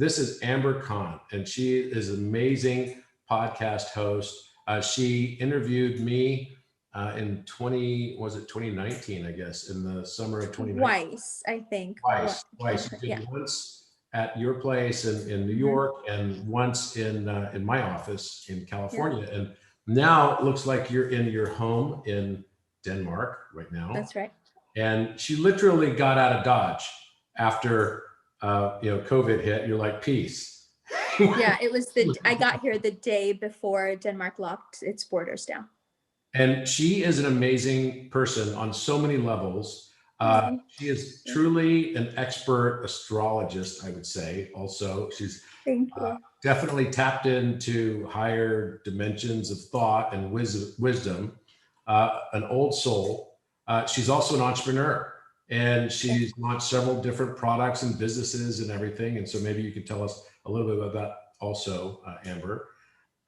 this is Amber Kahn, and she is an amazing podcast host. She interviewed me in 2019, I guess, in the summer of 2019. Twice, I think. Twice. You did once at your place in New York, and once in my office in California. Yeah. And now it looks like you're in your home in Denmark right now. That's right. And she literally got out of Dodge after COVID hit. You're like, peace. Yeah, it was I got here the day before Denmark locked its borders down. And she is an amazing person on so many levels. She is truly an expert astrologist, I would say. Also, she's definitely tapped into higher dimensions of thought and wisdom, an old soul. She's also an entrepreneur, and she's launched several different products and businesses and everything. And so maybe you could tell us a little bit about that also, Amber.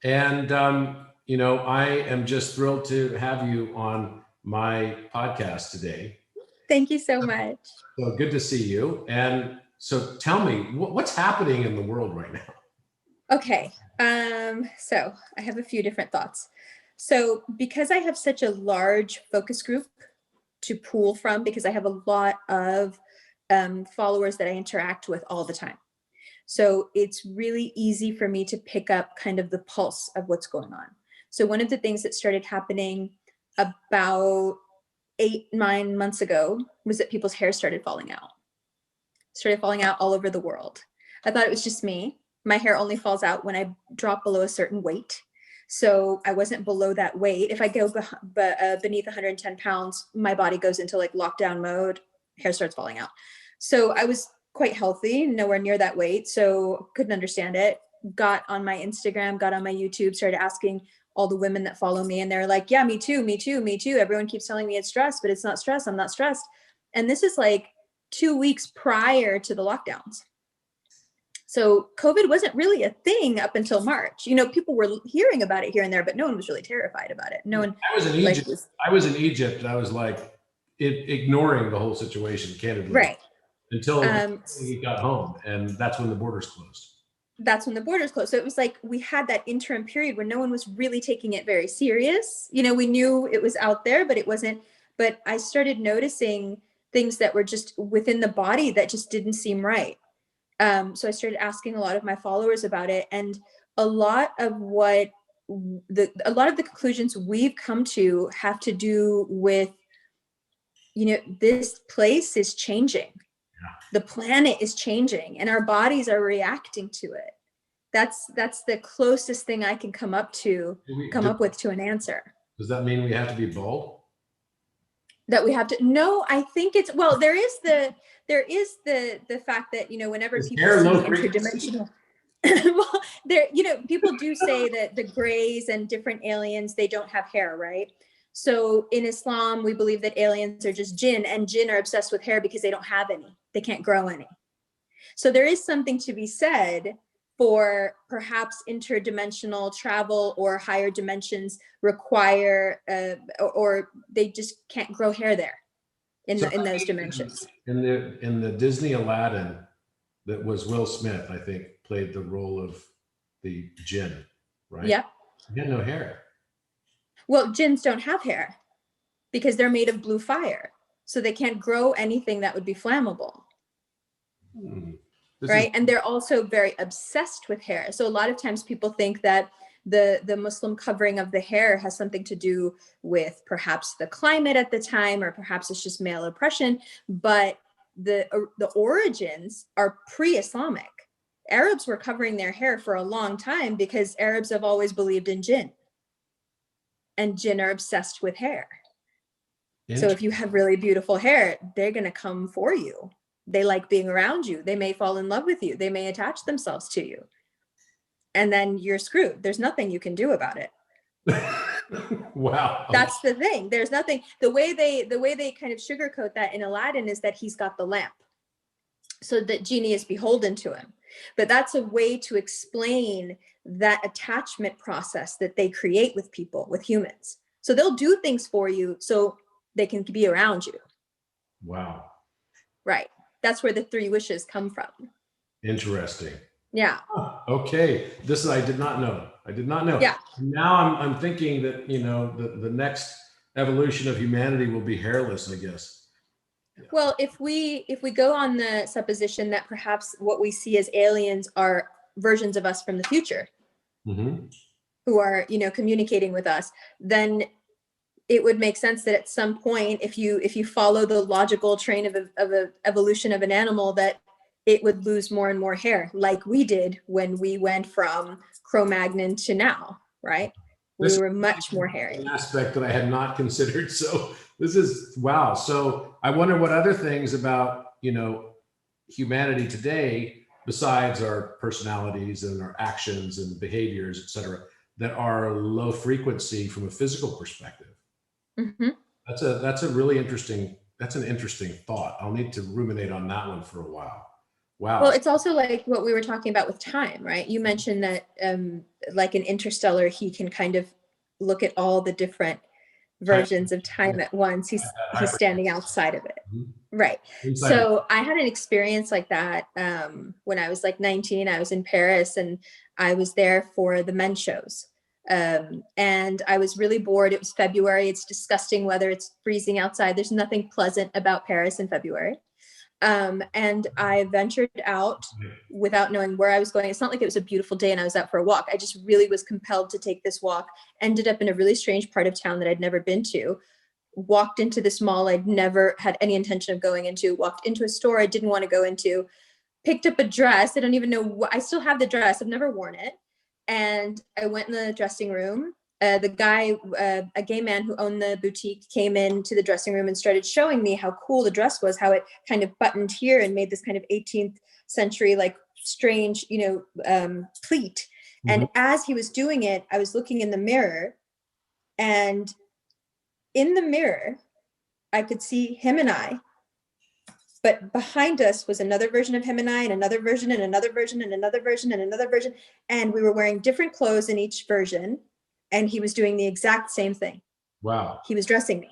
And, I am just thrilled to have you on my podcast today. Thank you so much. So good to see you. And so tell me, what's happening in the world right now? Okay. So I have a few different thoughts. So because I have such a large focus group to pull from, because I have a lot of followers that I interact with all the time. So it's really easy for me to pick up kind of the pulse of what's going on. So one of the things that started happening about 8-9 months ago was that people's hair started falling out all over the world. I thought it was just me. My hair only falls out when I drop below a certain weight. So I wasn't below that weight. If I go beneath 110 pounds, my body goes into like lockdown mode, hair starts falling out. So I was quite healthy, nowhere near that weight. So couldn't understand it. Got on my Instagram, got on my YouTube, started asking all the women that follow me. And they're like, yeah, me too. Everyone keeps telling me it's stress, but it's not stress. I'm not stressed. And this is like 2 weeks prior to the lockdowns. So COVID wasn't really a thing up until March. People were hearing about it here and there, but no one was really terrified about it. No one. I was in Egypt. And I was like ignoring the whole situation, candidly. Right. Until we got home, and that's when the borders closed. So it was like we had that interim period where no one was really taking it very serious. We knew it was out there, but it wasn't. But I started noticing things that were just within the body that just didn't seem right. So I started asking a lot of my followers about it, and a lot of the conclusions we've come to have to do with, this place is changing. The planet is changing, and our bodies are reacting to it. That's the closest thing I can come up with to an answer. Does that mean we have to be bold? That we have to? No, I think it's, well, there is the fact that, whenever people see interdimensional, well, people do say that the grays and different aliens, they don't have hair, right? So in Islam, we believe that aliens are just jinn, and jinn are obsessed with hair because they don't have any. They can't grow any. So there is something to be said for perhaps interdimensional travel, or higher dimensions require, or they just can't grow hair there in those dimensions. In the Disney Aladdin, that was Will Smith, I think, played the role of the jinn, right? Yeah. He had no hair. Well, jinns don't have hair because they're made of blue fire. So they can't grow anything that would be flammable. Right. And they're also very obsessed with hair. So a lot of times people think that the Muslim covering of the hair has something to do with perhaps the climate at the time, or perhaps it's just male oppression. But the origins are pre-Islamic. Arabs were covering their hair for a long time because Arabs have always believed in jinn. And jinn are obsessed with hair. So if you have really beautiful hair, they're going to come for you. They like being around you. They may fall in love with you. They may attach themselves to you. And then you're screwed. There's nothing you can do about it. Wow. That's the thing. There's nothing. The way they kind of sugarcoat that in Aladdin is that he's got the lamp, so that genie is beholden to him. But that's a way to explain that attachment process that they create with people, with humans. So they'll do things for you so they can be around you. Wow. Right. That's where the 3 wishes come from. Interesting. Yeah. Okay, this I did not know. I did not know. Yeah. Now I'm thinking that, you know, the next evolution of humanity will be hairless, I guess. Well, if we go on the supposition that perhaps what we see as aliens are versions of us from the future, Mm-hmm. who are, you know, communicating with us, then it would make sense that at some point, if you follow the logical train of a evolution of an animal, that it would lose more and more hair, like we did when we went from Cro-Magnon to now, right? We This were is much more hairy. an aspect that I had not considered. So this is wow. So I wonder what other things about, you know, humanity today, besides our personalities and our actions and behaviors, et cetera, that are low frequency from a physical perspective. Mm-hmm. That's a really interesting, that's an interesting thought. I'll need to ruminate on that one for a while. Wow. Well, it's also like what we were talking about with time, right? You mentioned that like in Interstellar, he can kind of look at all the different versions of time at once. He's standing outside of it. Right. So I had an experience like that when I was like 19. I was in Paris and I was there for the men's shows. And I was really bored. It was February. It's disgusting weather. It's freezing outside. There's nothing pleasant about Paris in February. And I ventured out without knowing where I was going. It's not like it was a beautiful day and I was out for a walk. I just really was compelled to take this walk, ended up in a really strange part of town that I'd never been to, walked into this mall I'd never had any intention of going into, walked into a store I didn't want to go into, picked up a dress. I don't even know I still have the dress. I've never worn it. And I went in the dressing room. The guy, a gay man who owned the boutique, came into the dressing room and started showing me how cool the dress was, how it kind of buttoned here and made this kind of 18th century, like strange, you know, pleat. Mm-hmm. And as he was doing it, I was looking in the mirror, and in the mirror, I could see him and I, but behind us was another version of him and I, and another version, and another version, and another version, and another version. And we were wearing different clothes in each version. And he was doing the exact same thing. Wow. He was dressing me.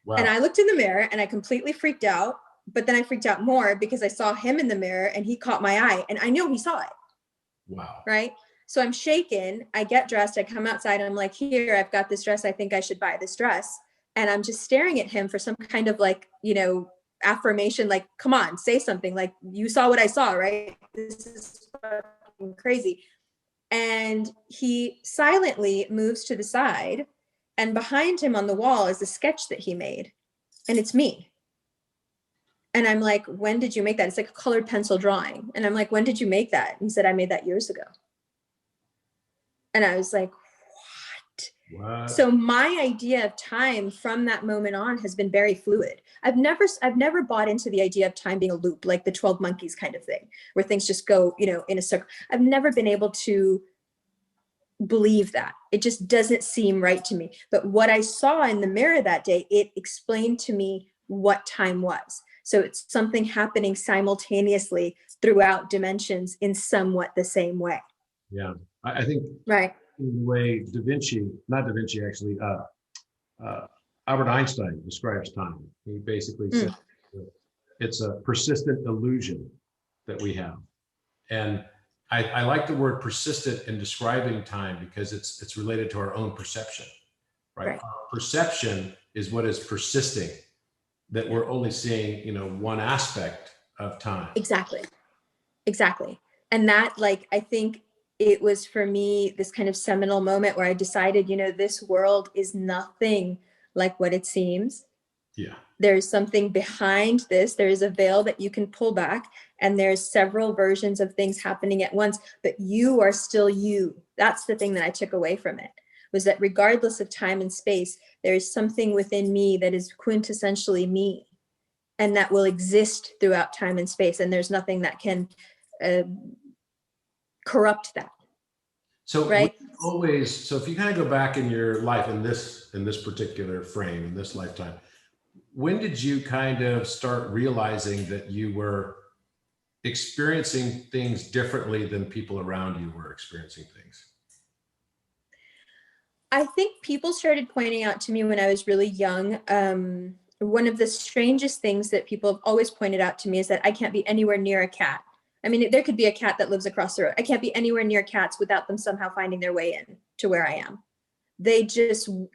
Wow. And I looked in the mirror and I completely freaked out. But then I freaked out more because I saw him in the mirror and he caught my eye and I knew he saw it. Wow. Right. So I'm shaken. I get dressed. I come outside and I'm like, here, I've got this dress. I think I should buy this dress. And I'm just staring at him for some kind of like, you know, affirmation, like, come on, say something, like, you saw what I saw, right? This is fucking crazy. And he silently moves to the side, and behind him on the wall is a sketch that he made, and it's me. And I'm like, when did you make that? It's like a colored pencil drawing. And I'm like, when did you make that? And he said, I made that years ago. And I was like, what? So my idea of time from that moment on has been very fluid. I've never bought into the idea of time being a loop, like the 12 monkeys kind of thing, where things just go, you know, in a circle. I've never been able to believe that. It just doesn't seem right to me. But what I saw in the mirror that day, it explained to me what time was. So it's something happening simultaneously throughout dimensions in somewhat the same way. Yeah, I think right. In the way not Da Vinci actually, Albert Einstein describes time. He basically said it's a persistent illusion that we have. And I like the word persistent in describing time because it's related to our own perception, right? Our perception is what is persisting, that we're only seeing, you know, one aspect of time. Exactly. And that, like, I think it was for me this kind of seminal moment where I decided, you know, this world is nothing like what it seems. Yeah. There's something behind this. There is a veil that you can pull back, and there's several versions of things happening at once, but you are still you. That's the thing that I took away from it, was that regardless of time and space, there is something within me that is quintessentially me, and that will exist throughout time and space. And there's nothing that can corrupt that. So right. So if you kind of go back in your life in this particular frame, in this lifetime, when did you kind of start realizing that you were experiencing things differently than people around you were experiencing things? I think people started pointing out to me when I was really young. One of the strangest things that people have always pointed out to me is that I can't be anywhere near a cat. I mean, there could be a cat that lives across the road. I can't be anywhere near cats without them somehow finding their way in to where I am.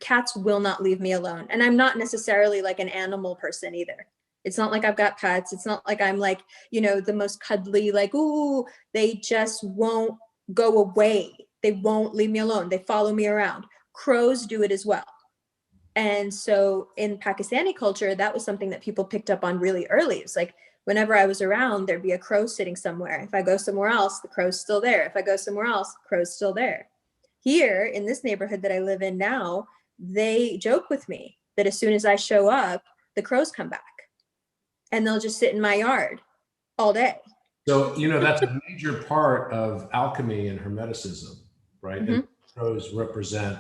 Cats will not leave me alone. And I'm not necessarily like an animal person either. It's not like I've got pets. It's not like I'm like, the most cuddly, like, ooh, they just won't go away. They won't leave me alone. They follow me around. Crows do it as well. And so in Pakistani culture, that was something that people picked up on really early. It's like, whenever I was around, there'd be a crow sitting somewhere. If I go somewhere else, the crow's still there. If I go somewhere else, the crow's still there. Here in this neighborhood that I live in now, they joke with me that as soon as I show up, the crows come back and they'll just sit in my yard all day. So, that's a major part of alchemy and hermeticism, right? Mm-hmm. And crows represent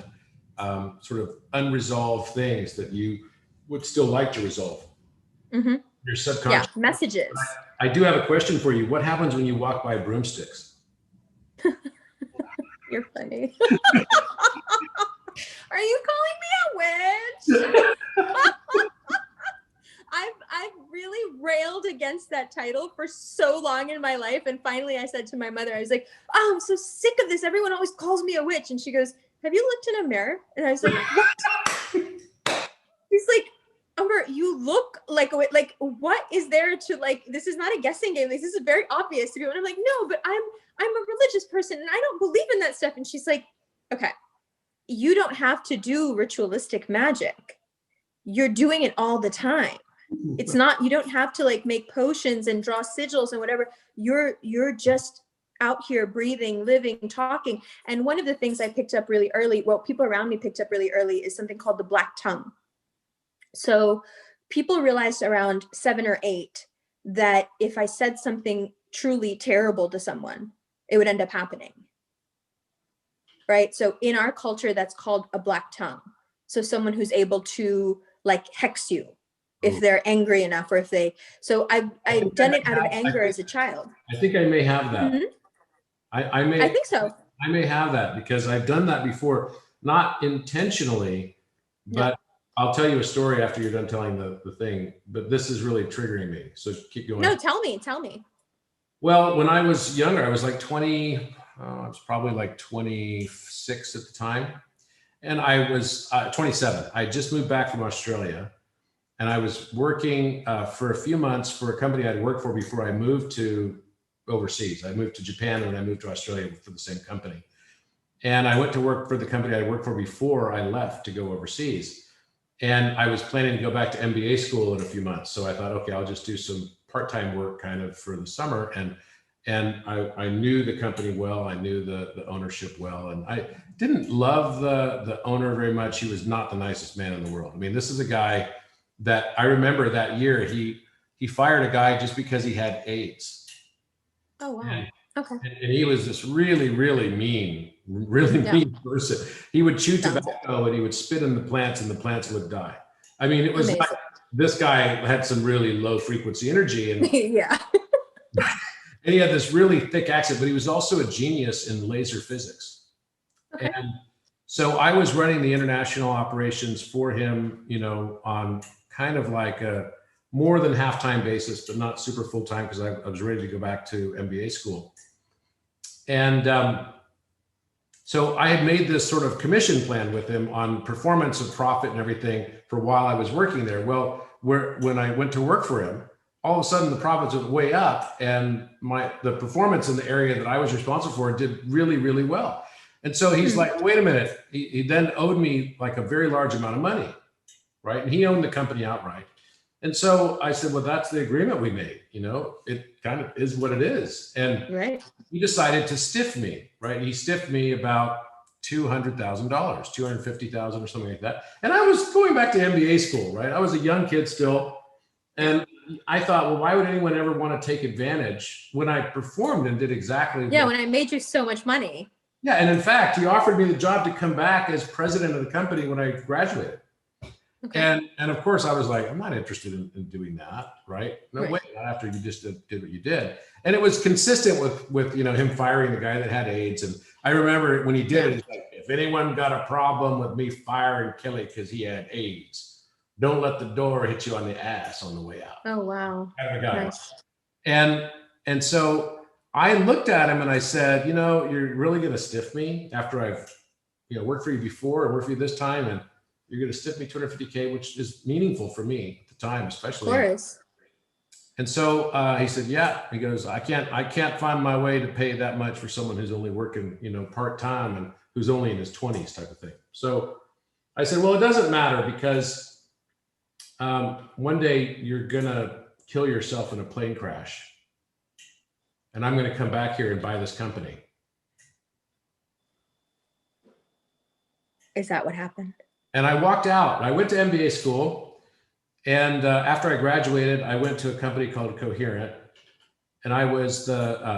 sort of unresolved things that you would still like to resolve. Mm-hmm. Your subconscious. Yeah, messages. I do have a question for you. What happens when you walk by broomsticks? You're funny. Are you calling me a witch? I've really railed against that title for so long in my life. And finally I said to my mother, I was like, oh, I'm so sick of this. Everyone always calls me a witch. And she goes, have you looked in a mirror? And I was like, what? He's like, Umber, you look like a witch. Like, what is there to like, this is not a guessing game. This is very obvious to people. And I'm like, no, but I'm a religious person and I don't believe in that stuff. And she's like, okay, you don't have to do ritualistic magic. You're doing it all the time. It's not, you don't have to like make potions and draw sigils and whatever. You're just out here breathing, living, talking. And one of the things I picked up really early, well, people around me picked up really early, is something called the black tongue. So people realized around 7 or 8 that if I said something truly terrible to someone, it would end up happening. Right? So in our culture, that's called a black tongue. So someone who's able to like hex you if they're angry enough, or if they, so I've done it out of anger as a child. I think I may have that. Mm-hmm. I think so. I may have that because I've done that before, not intentionally, but no. I'll tell you a story after you're done telling the thing, but this is really triggering me. So keep going. No, tell me. Well, when I was younger, I was like 20, I was probably like 26 at the time. And I was 27. I just moved back from Australia. And I was working for a few months for a company I'd worked for before I moved to overseas. I moved to Japan and I moved to Australia for the same company. And I went to work for the company I worked for before I left to go overseas. And I was planning to go back to MBA school in a few months. So I thought, okay, I'll just do some part-time work kind of for the summer. And I knew the company well. I knew the ownership well. And I didn't love the owner very much. He was not the nicest man in the world. I mean, this is a guy that I remember that year, he fired a guy just because he had AIDS. Oh, wow. Okay. And he was this really, really mean person. He would chew tobacco and he would spit in the plants and the plants would die. I mean, it was like, this guy had some really low frequency energy. And yeah. And he had this really thick accent, but he was also a genius in laser physics. Okay. And so I was running the international operations for him, on kind of like a more than half-time basis, but not super full-time because I was ready to go back to MBA school. And so I had made this sort of commission plan with him on performance and profit and everything for while I was working there. Well, when I went to work for him, all of a sudden the profits went way up and the performance in the area that I was responsible for did really, really well. And so he's like, wait a minute. He then owed me like a very large amount of money, right? And he owned the company outright. And so I said, well, that's the agreement we made. It kind of is what it is. And he decided to stiff me, right? He stiffed me about $200,000, $250,000 or something like that. And I was going back to MBA school, right? I was a young kid still. And I thought, well, why would anyone ever want to take advantage when I performed and did exactly when I made you so much money. Yeah. And in fact, he offered me the job to come back as president of the company when I graduated. Okay. And of course I was like, I'm not interested in doing that. Right. No way. Not after you just did what you did. And it was consistent with him firing the guy that had AIDS. And I remember when he did it, he's like, if anyone got a problem with me firing Kelly because he had AIDS, don't let the door hit you on the ass on the way out. Oh, wow. Kind of a guy. Nice. And so I looked at him and I said, you're really going to stiff me after I've, worked for you before and worked for you this time, and you're going to stiff me 250K, which is meaningful for me at the time, especially. Of course. And so he said, yeah. He goes, I can't find my way to pay that much for someone who's only working, part time and who's only in his 20s, type of thing. So I said, well, it doesn't matter, because one day you're gonna kill yourself in a plane crash, and I'm gonna come back here and buy this company. Is that what happened? And I walked out. I went to MBA school, and after I graduated, I went to a company called Coherent, and I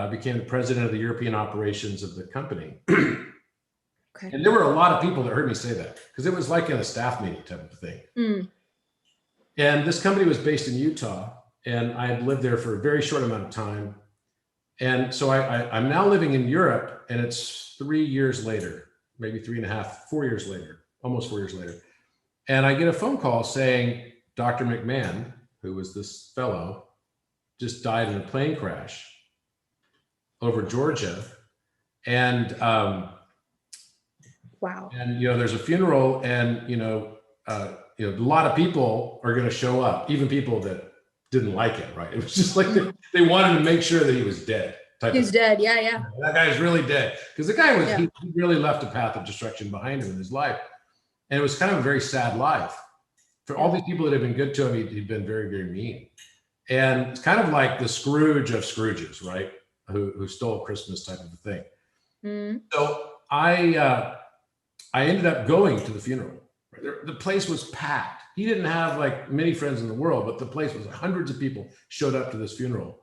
became the president of the European operations of the company. Okay. And there were a lot of people that heard me say that, because it was like in a staff meeting type of thing. Mm. And this company was based in Utah, and I had lived there for a very short amount of time. And so I'm now living in Europe, and it's 3 years later, maybe 3.5, 4 years later, almost 4 years later. And I get a phone call saying, Dr. McMahon, who was this fellow, just died in a plane crash over Georgia. And wow. And there's a funeral, and a lot of people are going to show up, even people that didn't like it, right? It was just like they wanted to make sure that he was dead. He's dead, yeah. That guy is really dead, because the guy was he really left a path of destruction behind him in his life, and it was kind of a very sad life for all these people that had been good to him. He'd been very, very mean, and it's kind of like the Scrooge of Scrooges, right? Who stole Christmas type of a thing. Mm. So I ended up going to the funeral. The place was packed. He didn't have like many friends in the world, but the place was hundreds of people showed up to this funeral.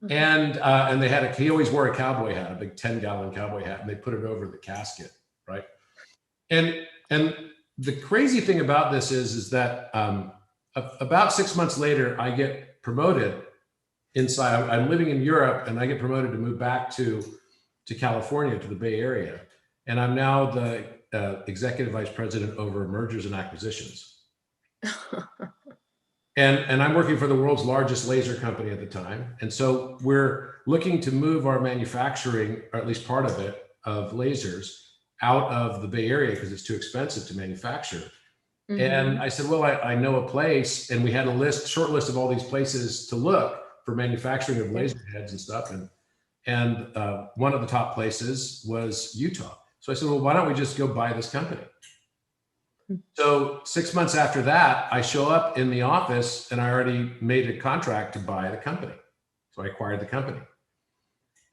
Mm-hmm. And they had he always wore a cowboy hat, a big 10-gallon cowboy hat, and they put it over the casket, right? And the crazy thing about this is that about 6 months later, I get promoted inside. I'm living in Europe, and I get promoted to move back to California, to the Bay Area. And I'm now the executive vice president over mergers and acquisitions. and I'm working for the world's largest laser company at the time. And so we're looking to move our manufacturing, or at least part of it, of lasers out of the Bay Area, because it's too expensive to manufacture. Mm-hmm. And I said, well, I know a place, and we had a short list of all these places to look for manufacturing of laser heads and stuff. And one of the top places was Utah. So I said, well, why don't we just go buy this company? So 6 months after that, I show up in the office, and I already made a contract to buy the company. So I acquired the company.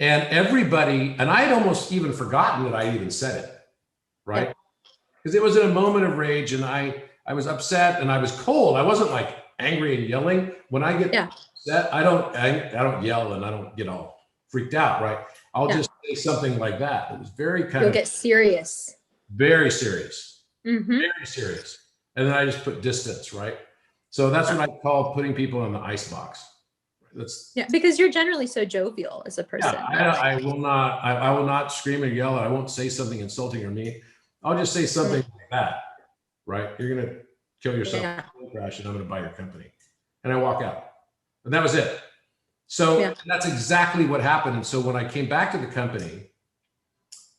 And everybody, and I had almost even forgotten that I even said it, right? Because it was in a moment of rage, and I was upset, and I was cold. I wasn't like angry and yelling. When I get upset, I don't yell, and I don't get all freaked out, right? I'll just say something like that. It was very kind You'll get serious. Very serious. Mm-hmm. Very serious. And then I just put distance, right? So that's what I call putting people in the ice box. Because you're generally so jovial as a person. Yeah, I will not scream or yell. I won't say something insulting or mean. I'll just say something like that, right? You're going to kill yourself in a plane crash, and I'm going to buy your company. And I walk out. And that was it. So that's exactly what happened. And so when I came back to the company,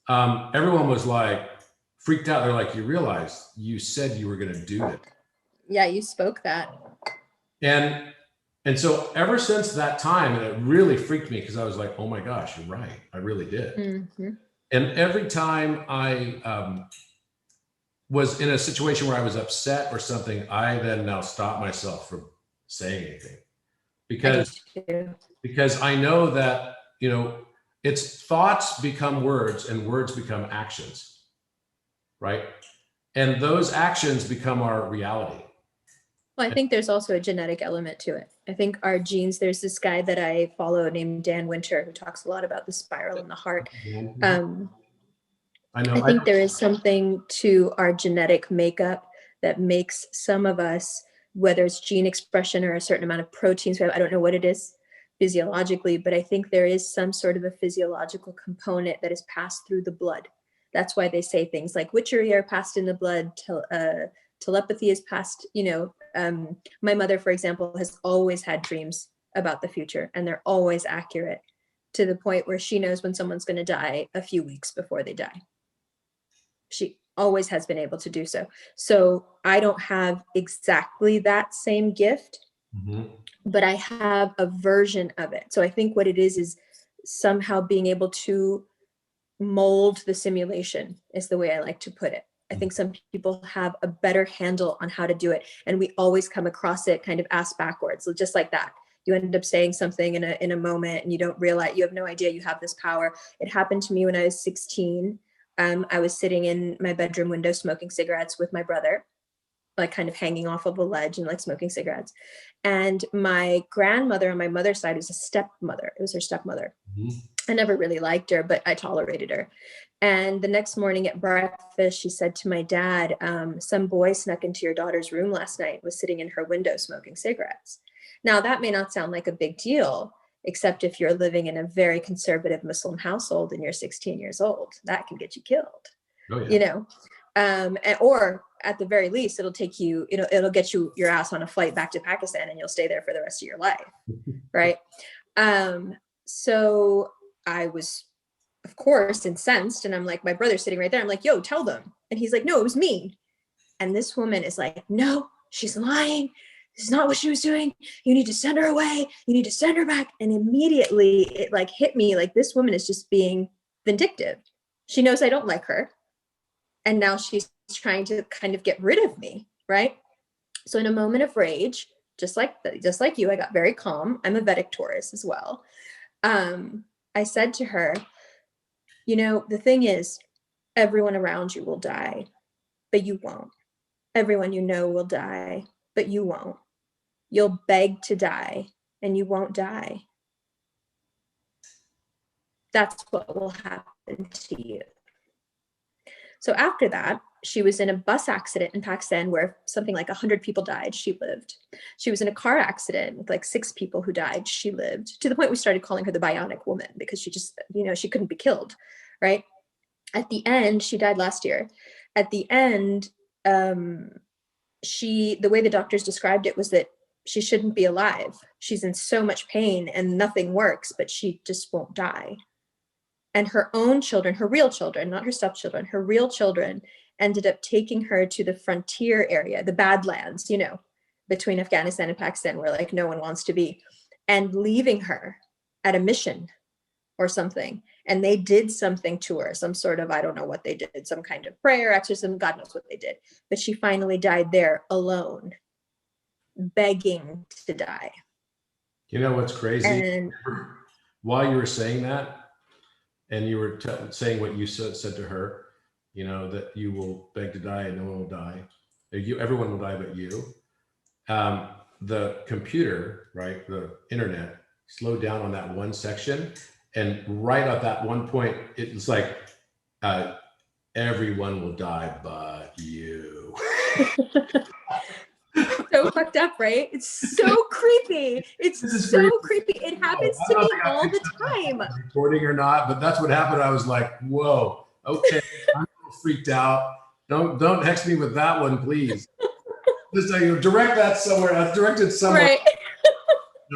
everyone was like freaked out. They're like, you realize you said you were going to do it. Yeah, you spoke that. And so ever since that time, and it really freaked me, because I was like, oh my gosh, you're right. I really did. Mm-hmm. And every time I was in a situation where I was upset or something, I then now stop myself from saying anything. Because I know that, it's thoughts become words, and words become actions, right? And those actions become our reality. Well, I think there's also a genetic element to it. I think our genes, there's this guy that I follow named Dan Winter, who talks a lot about the spiral in the heart. I think there is something to our genetic makeup that makes some of us, whether it's gene expression or a certain amount of proteins, I don't know what it is physiologically, but I think there is some sort of a physiological component that is passed through the blood. That's why they say things like witchery are passed in the blood, telepathy is passed. My mother, for example, has always had dreams about the future, and they're always accurate. to the point where she knows when someone's going to die a few weeks before they die. She always has been able to do so. So I don't have exactly that same gift, but I have a version of it. So I think what it is somehow being able to mold the simulation is the way I like to put it. I think some people have a better handle on how to do it. And we always come across it kind of ass backwards. So just like that. You end up saying something in a moment and you don't realize, you have no idea you have this power. It happened to me when I was 16. I was sitting in my bedroom window smoking cigarettes with my brother, like kind of hanging off of a ledge and like smoking cigarettes. And my grandmother on my mother's side was a stepmother. It was her stepmother. I never really liked her, but I tolerated her. And the next morning at breakfast, she said to my dad, some boy snuck into your daughter's room last night, was sitting in her window smoking cigarettes. Now, that may not sound like a big deal, except if you're living in a very conservative Muslim household and you're 16 years old, that can get you killed, you know, or at the very least, it'll take you, it'll get you your ass on a flight back to Pakistan and you'll stay there for the rest of your life. Right. So I was, of course, incensed. And I'm like, my brother's sitting right there. I'm like, yo, tell them. And he's like, no, it was me. And this woman is like, no, she's lying. This is not what she was doing. You need to send her away. You need to send her back. And immediately it like hit me like this woman is just being vindictive. She knows I don't like her. And now she's trying to kind of get rid of me. Right. So in a moment of rage, just like you, I got very calm. I'm a Vedic Taurus as well. I said to her, the thing is, everyone around you will die, but you won't. Everyone you know will die, but you won't. You'll beg to die and you won't die. That's what will happen to you. So after that, she was in a bus accident in Pakistan where something like 100 people died. She lived. She was in a car accident with like 6 people who died. She lived, to the point we started calling her the Bionic Woman because she just, she couldn't be killed, right? At the end, she died last year. At the end, the way the doctors described it was that she shouldn't be alive. She's in so much pain and nothing works, but she just won't die. And her own children, her real children, not her stepchildren, her real children ended up taking her to the frontier area, the Badlands, between Afghanistan and Pakistan, where like no one wants to be, and leaving her at a mission or something. And they did something to her, some sort of, I don't know what they did, some kind of prayer, exorcism, God knows what they did. But she finally died there alone, begging to die. You know what's crazy? And while you were saying that, and you were saying what you said to her, that you will beg to die and no one will die. Everyone will die but you. The computer, right, the internet, slowed down on that one section. And right at that one point, it was like, everyone will die but you. So fucked up, right? It's so creepy. It's so creepy. It happens to me all the time. Recording or not, but that's what happened. I was like, whoa, okay, I'm a little freaked out. Don't text me with that one, please. Just direct that somewhere. Direct it somewhere. Right.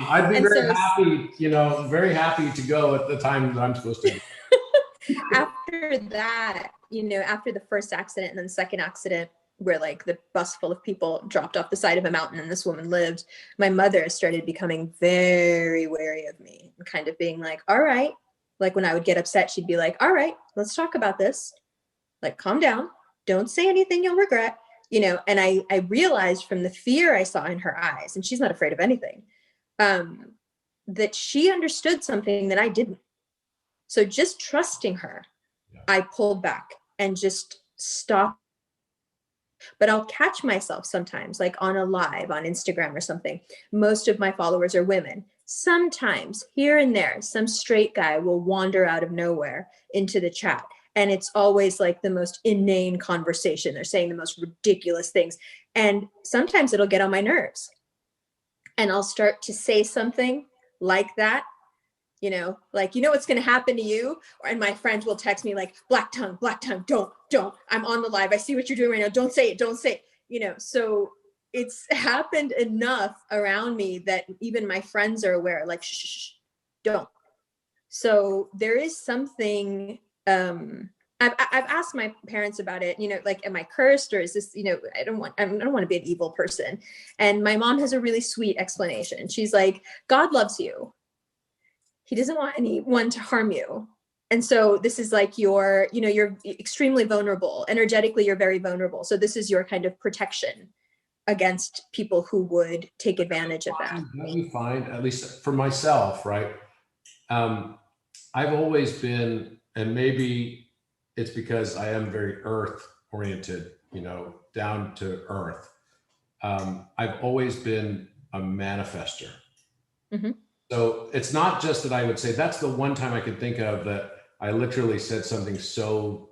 I'd be very happy to go at the time that I'm supposed to. After that, after the first accident and then the second accident, where like the bus full of people dropped off the side of a mountain and this woman lived, my mother started becoming very wary of me and kind of being like, all right, like when I would get upset, she'd be like, all right, let's talk about this. Like, calm down. Don't say anything you'll regret, and I realized from the fear I saw in her eyes, and she's not afraid of anything, that she understood something that I didn't. So just trusting her, I pulled back and just stopped. But I'll catch myself sometimes, like on a live on Instagram or something. Most of my followers are women. Sometimes here and there, some straight guy will wander out of nowhere into the chat. And it's always like the most inane conversation. They're saying the most ridiculous things. And sometimes it'll get on my nerves. And I'll start to say something like that. Like, what's going to happen to you? And my friend will text me like, black tongue, don't, I'm on the live. I see what you're doing right now. Don't say it. So it's happened enough around me that even my friends are aware, like, shh, don't. So there is something, I've asked my parents about it, you know, like, am I cursed, or is this, you know, I don't want to be an evil person. And my mom has a really sweet explanation. She's like, God loves you. He doesn't want anyone to harm you. And so this is like your, you know, you're extremely vulnerable. Energetically, you're very vulnerable. So this is your kind of protection against people who would take advantage of that. Don't you find, at least for myself, right? I've always been, and maybe it's because I am very earth oriented, you know, down to earth. I've always been a manifester. Mm-hmm. So it's not just that I would say, that's the one time I could think of that I literally said something so,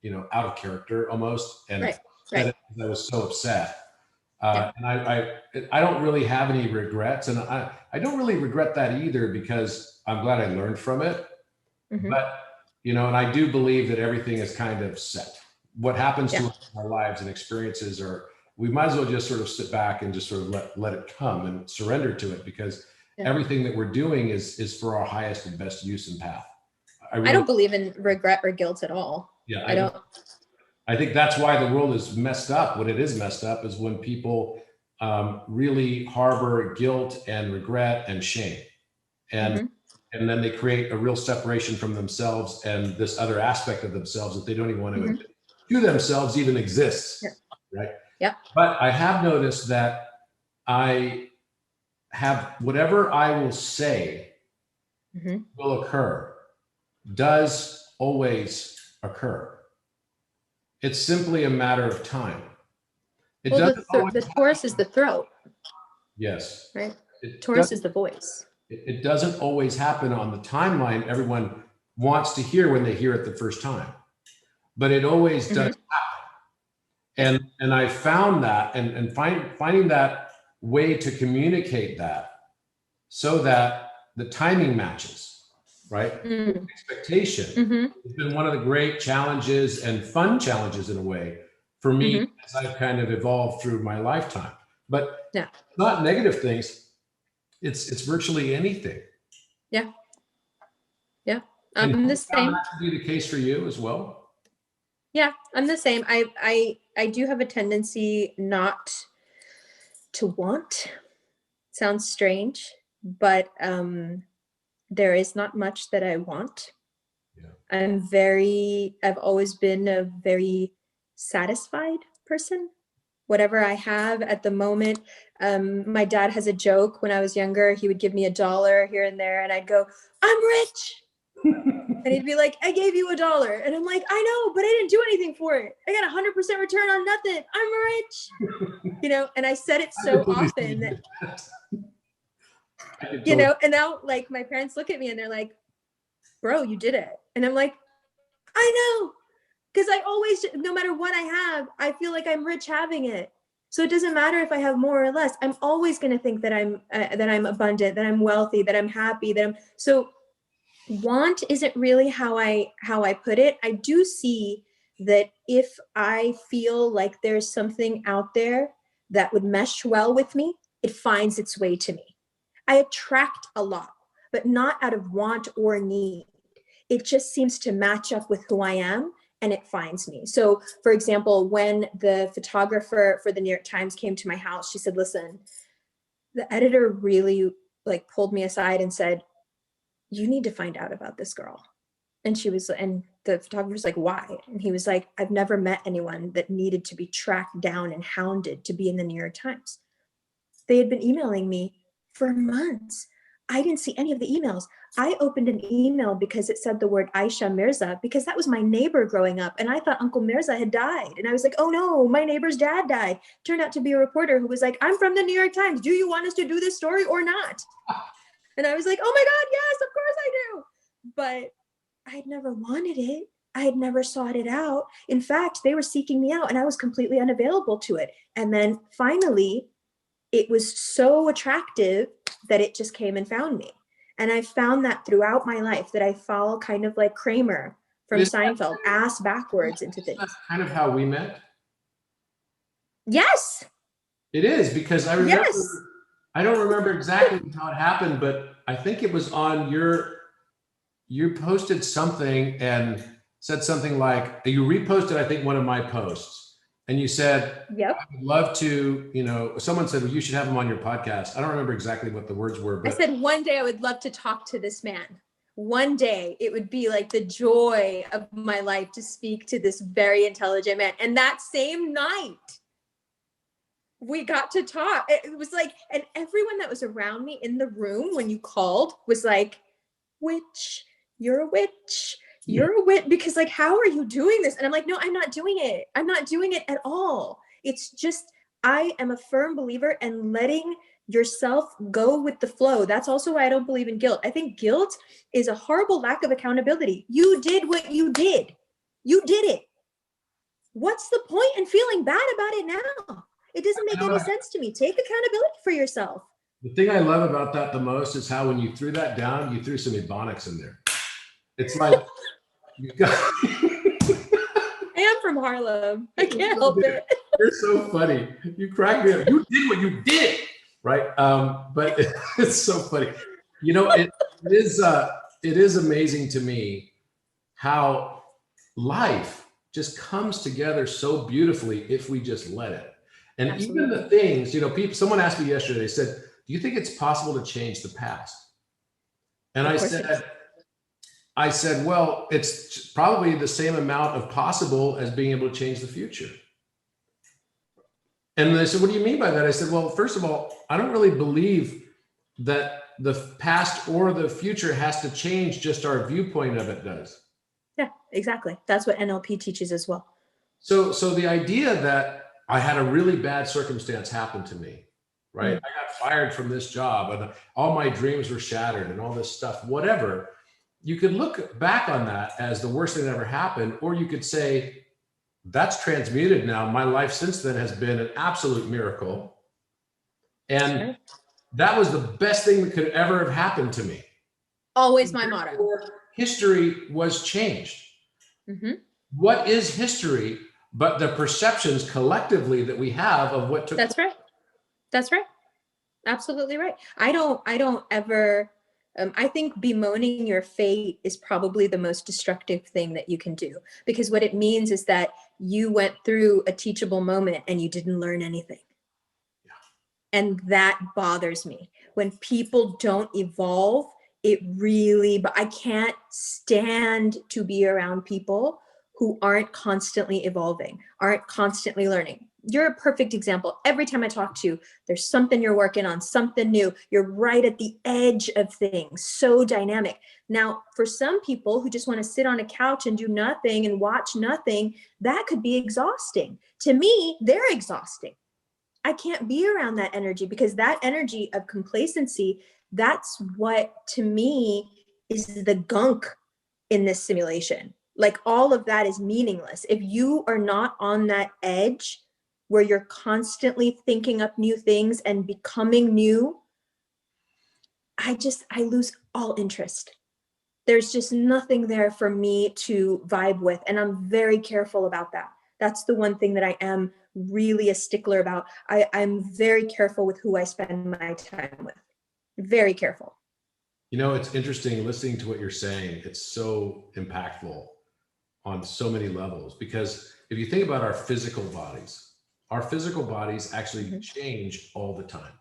you know, out of character almost, and right. I was so upset. And I don't really have any regrets, and I don't really regret that either, because I'm glad I learned from it. Mm-hmm. But, you know, and I do believe that everything is kind of set. What happens to us in our lives and experiences, or we might as well just sort of sit back and just sort of let it come and surrender to it, because everything that we're doing is for our highest and best use and path. I don't believe in regret or guilt at all. Yeah, I don't. I think that's why the world is messed up. When it is messed up is when people really harbor guilt and regret and shame. And mm-hmm. and then they create a real separation from themselves and this other aspect of themselves that they don't even want to mm-hmm. admit to themselves even exists. Right? Yeah. But I have noticed that I have, whatever I will say mm-hmm. will occur, does always occur. It's simply a matter of time. Well, the Taurus is the throat. Yes. Right? Taurus is the voice. It doesn't always happen on the timeline everyone wants to hear when they hear it the first time. But it always mm-hmm. does happen. And I found that, and finding that way to communicate that so that the timing matches. Right? Mm. Expectation mm-hmm. has been one of the great challenges and fun challenges in a way for me mm-hmm. as I've kind of evolved through my lifetime. But not negative things. It's virtually anything. Yeah. Yeah. I'm the same. That could be the case for you as well. Yeah, I'm the same. I do have a tendency not to want. Sounds strange, but there is not much that I want. Yeah. I've always been a very satisfied person. Whatever I have at the moment. My dad has a joke. When I was younger, he would give me $1 here and there, and I'd go, "I'm rich." And he'd be like, "I gave you $1." And I'm like, "I know, but I didn't do anything for it. I got 100% return on nothing. I'm rich." You know, and I said it so often that, you know, and now like my parents look at me and they're like, "Bro, you did it." And I'm like, "I know." Because I always, no matter what I have, I feel like I'm rich having it. So it doesn't matter if I have more or less. I'm always going to think that I'm abundant, that I'm wealthy, that I'm happy, so want isn't really how I put it. I do see that if I feel like there's something out there that would mesh well with me, it finds its way to me. I attract a lot, but not out of want or need. It just seems to match up with who I am. And it finds me. So, for example, when the photographer for the New York Times came to my house, she said, "Listen, the editor really like pulled me aside and said, you need to find out about this girl." And the photographer's like, "Why?" And he was like, "I've never met anyone that needed to be tracked down and hounded to be in the New York Times." They had been emailing me for months. I didn't see any of the emails. I opened an email because it said the word Aisha Mirza, because that was my neighbor growing up. And I thought Uncle Mirza had died. And I was like, "Oh no, my neighbor's dad died." Turned out to be a reporter who was like, "I'm from the New York Times. Do you want us to do this story or not?" And I was like, "Oh my God, yes, of course I do." But I had never wanted it. I had never sought it out. In fact, they were seeking me out and I was completely unavailable to it. And then finally, it was so attractive that it just came and found me. And I found that throughout my life, that I fall kind of like Kramer from Seinfeld, ass backwards into things. That's kind of how we met. Yes. It is, because I remember, I don't remember exactly how it happened, but I think it was on your you posted something and said something like, you reposted, I think, one of my posts, and you said, yep, I would love to, you know, someone said, well, you should have him on your podcast. I don't remember exactly what the words were, but I said, one day I would love to talk to this man. One day it would be like the joy of my life to speak to this very intelligent man. And that same night, we got to talk. It was like, and everyone that was around me in the room when you called was like, witch, you're a witch. You're a witch. Because like, how are you doing this? And I'm like, no, I'm not doing it. I'm not doing it at all. It's just, I am a firm believer in letting yourself go with the flow. That's also why I don't believe in guilt. I think guilt is a horrible lack of accountability. You did what you did. You did it. What's the point in feeling bad about it now? It doesn't make any sense to me. Take accountability for yourself. The thing I love about that the most is how when you threw that down, you threw some Ebonics in there. It's like, you got. I am from Harlem. I can't help it. You're so funny. You crack me up. You did what you did, right? But it's so funny. You know, it is amazing to me how life just comes together so beautifully if we just let it. And Absolutely. Even the things, you know, someone asked me yesterday, they said, do you think it's possible to change the past? And I said, well, it's probably the same amount of possible as being able to change the future. And they said, what do you mean by that? I said, well, first of all, I don't really believe that the past or the future has to change, just our viewpoint of it does. Yeah, exactly. That's what NLP teaches as well. So the idea that I had a really bad circumstance happen to me, right? Mm-hmm. I got fired from this job and all my dreams were shattered and all this stuff, whatever. You could look back on that as the worst thing that ever happened, or you could say, that's transmuted now. My life since then has been an absolute miracle. And that was the best thing that could ever have happened to me. Always my motto. History was changed. Mm-hmm. What is history but the perceptions collectively that we have of what took place? That's right. That's right. Absolutely right. I don't ever, I think bemoaning your fate is probably the most destructive thing that you can do, because what it means is that you went through a teachable moment and you didn't learn anything. Yeah. And that bothers me. When people don't evolve, but I can't stand to be around people who aren't constantly evolving, aren't constantly learning. You're a perfect example. Every time I talk to you, there's something you're working on, something new. You're right at the edge of things, so dynamic. Now, for some people who just want to sit on a couch and do nothing and watch nothing, that could be exhausting. To me, they're exhausting. I can't be around that energy, because that energy of complacency, that's what, to me, is the gunk in this simulation. Like, all of that is meaningless. If you are not on that edge where you're constantly thinking up new things and becoming new, I lose all interest. There's just nothing there for me to vibe with. And I'm very careful about that. That's the one thing that I am really a stickler about. I'm very careful with who I spend my time with. Very careful. You know, it's interesting listening to what you're saying. It's so impactful on so many levels, because if you think about our physical bodies actually mm-hmm. change all the time.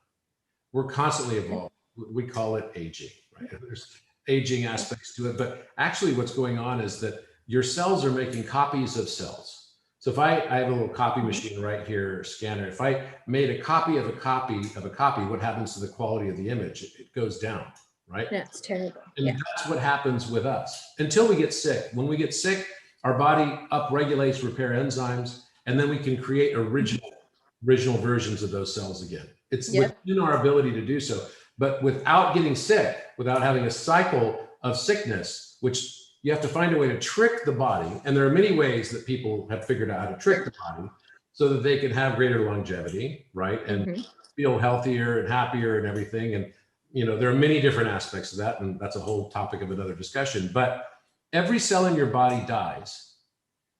We're constantly evolving. We call it aging, right? There's aging aspects to it, but actually what's going on is that your cells are making copies of cells. So if I have a little copy machine right here, scanner, if I made a copy of a copy of a copy, what happens to the quality of the image? It goes down, right? Yeah, it's terrible. And that's what happens with us until we get sick. When we get sick, our body upregulates repair enzymes, and then we can create original versions of those cells again. It's within our ability to do so. But without getting sick, without having a cycle of sickness, which you have to find a way to trick the body. And there are many ways that people have figured out how to trick the body so that they can have greater longevity, right? And mm-hmm. feel healthier and happier and everything. And, you know, there are many different aspects of that. And that's a whole topic of another discussion. But every cell in your body dies.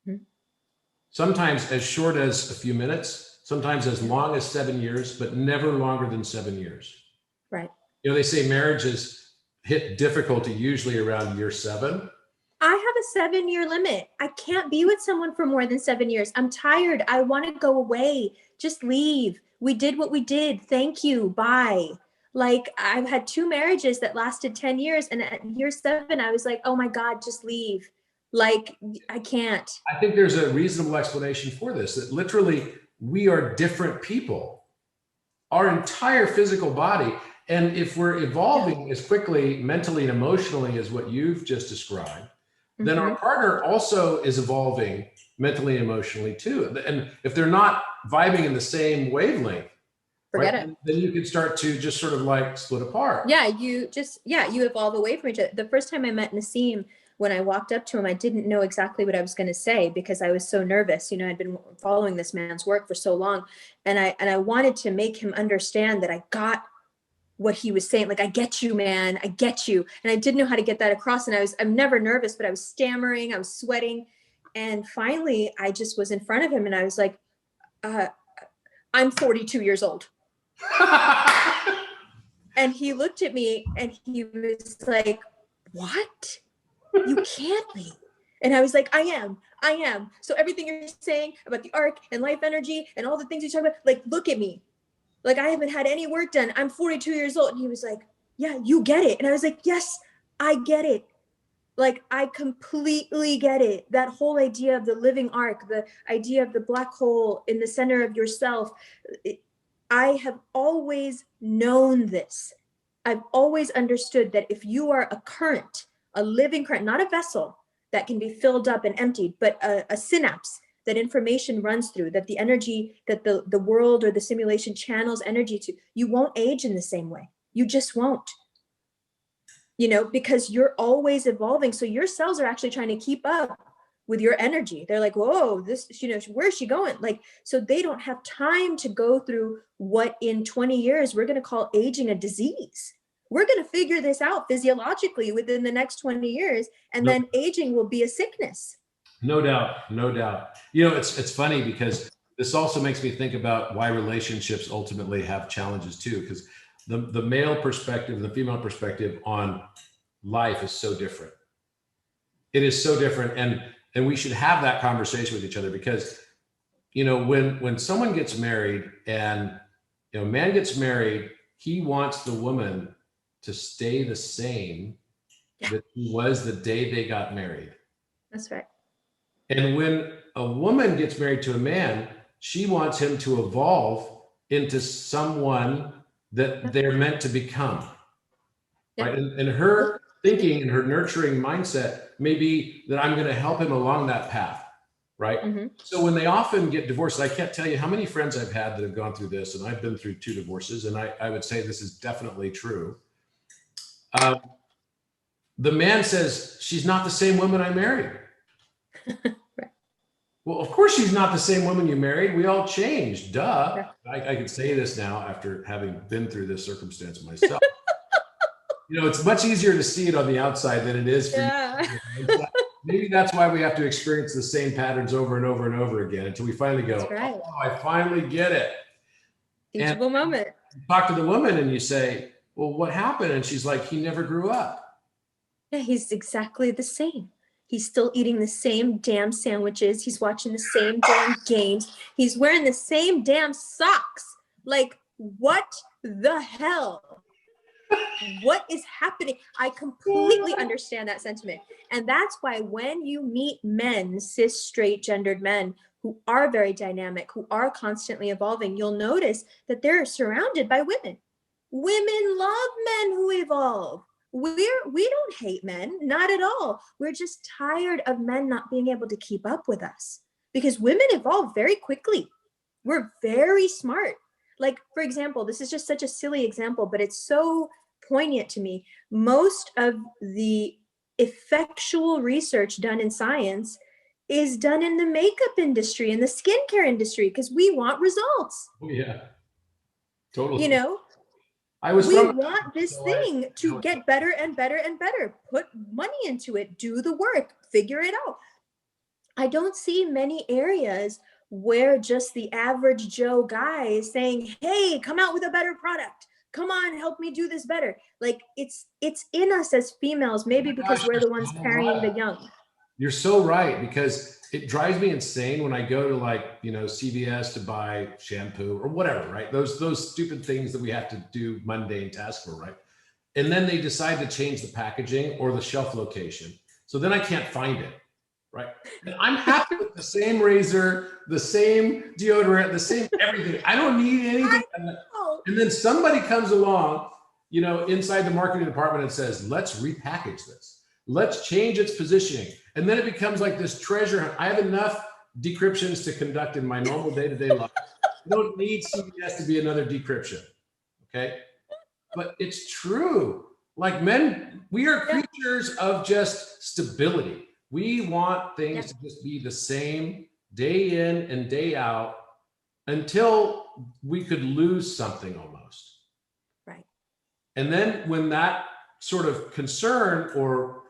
Mm-hmm. Sometimes as short as a few minutes, sometimes as long as 7 years, but never longer than 7 years. Right. You know, they say marriage is hit difficulty usually around year 7. I have a 7-year limit. I can't be with someone for more than 7 years. I'm tired. I want to go away. Just leave. We did what we did. Thank you. Bye. Like, I've had 2 marriages that lasted 10 years. And at year 7, I was like, oh my God, just leave. Like, I can't. I think there's a reasonable explanation for this, that literally we are different people, our entire physical body. And if we're evolving as quickly mentally and emotionally as what you've just described, then our partner also is evolving mentally and emotionally too. And if they're not vibing in the same wavelength, Forget it. Then you can start to just sort of like split apart. Yeah, you evolve away from each other. The first time I met Nassim, when I walked up to him, I didn't know exactly what I was going to say because I was so nervous. You know, I'd been following this man's work for so long, and I wanted to make him understand that I got what he was saying. Like, I get you, man, I get you. And I didn't know how to get that across. And I'm never nervous, but I was stammering, I was sweating. And finally, I just was in front of him and I was like, I'm 42 years old. And he looked at me and he was like, what? You can't be. And I was like, I am. So everything you're saying about the arc and life energy and all the things you talk about, like, look at me. Like, I haven't had any work done. I'm 42 years old. And he was like, yeah, you get it. And I was like, yes, I get it. Like, I completely get it. That whole idea of the living arc, the idea of the black hole in the center of yourself. I have always known this. I've always understood that if you are a current, a living current, not a vessel that can be filled up and emptied, but a synapse that information runs through, that the energy, that the world or the simulation channels energy to, you won't age in the same way. You just won't. You know, because you're always evolving. So your cells are actually trying to keep up with your energy. They're like, whoa, this, you know, where's she going? Like, so they don't have time to go through what in 20 years we're going to call aging a disease. We're going to figure this out physiologically within the next 20 years. And then aging will be a sickness. No doubt. No doubt. You know, it's funny because this also makes me think about why relationships ultimately have challenges too, because the male perspective, the female perspective on life is so different. It is so different. And we should have that conversation with each other because, you know, when someone gets married and, you know, man gets married, he wants the woman to stay the same that he was the day they got married. That's right. And when a woman gets married to a man, she wants him to evolve into someone that they're meant to become. Right. And her thinking and her nurturing mindset may be that I'm going to help him along that path. Right. So when they often get divorced, I can't tell you how many friends I've had that have gone through this, and I've been through 2 divorces, and I would say this is definitely true. The man says, she's not the same woman I married. Well, of course she's not the same woman you married. We all changed. Duh. I can say this now after having been through this circumstance myself. You know, it's much easier to see it on the outside than it is for you. Maybe that's why we have to experience the same patterns over and over and over again until we finally go, oh, I finally get it. Teachable moment. You talk to the woman and you say, well, what happened? And she's like, he never grew up. Yeah, he's exactly the same. He's still eating the same damn sandwiches. He's watching the same damn games. He's wearing the same damn socks. Like, what the hell? What is happening? I completely understand that sentiment. And that's why when you meet men, cis, straight, gendered men who are very dynamic, who are constantly evolving, you'll notice that they're surrounded by women. Women love men who evolve. We don't hate men, not at all. We're just tired of men not being able to keep up with us because women evolve very quickly. We're very smart. Like, for example, this is just such a silly example, but it's so poignant to me. Most of the effectual research done in science is done in the makeup industry, in the skincare industry, because we want results. Oh, yeah, totally. You know, we want this thing to get better and better and better. Put money into it, do the work, figure it out. I don't see many areas where just the average Joe guy is saying, hey, come out with a better product. come on, help me do this better. Like it's in us as females, maybe because we're the ones carrying the young. You're so right, because it drives me insane when I go to, like, you know, CVS to buy shampoo or whatever, right? Those stupid things that we have to do mundane tasks for, right? And then they decide to change the packaging or the shelf location. So then I can't find it, right? And I'm happy with the same razor, the same deodorant, the same everything. I don't need anything. And then somebody comes along, you know, inside the marketing department and says, let's repackage this. Let's change its positioning. And then it becomes like this treasure hunt. I have enough decryptions to conduct in my normal day-to-day life. I don't need CVS to be another decryption, okay? But it's true. Like, men, we are creatures of just stability. We want things to just be the same day in and day out until we could lose something almost. Right. And then when that sort of concern or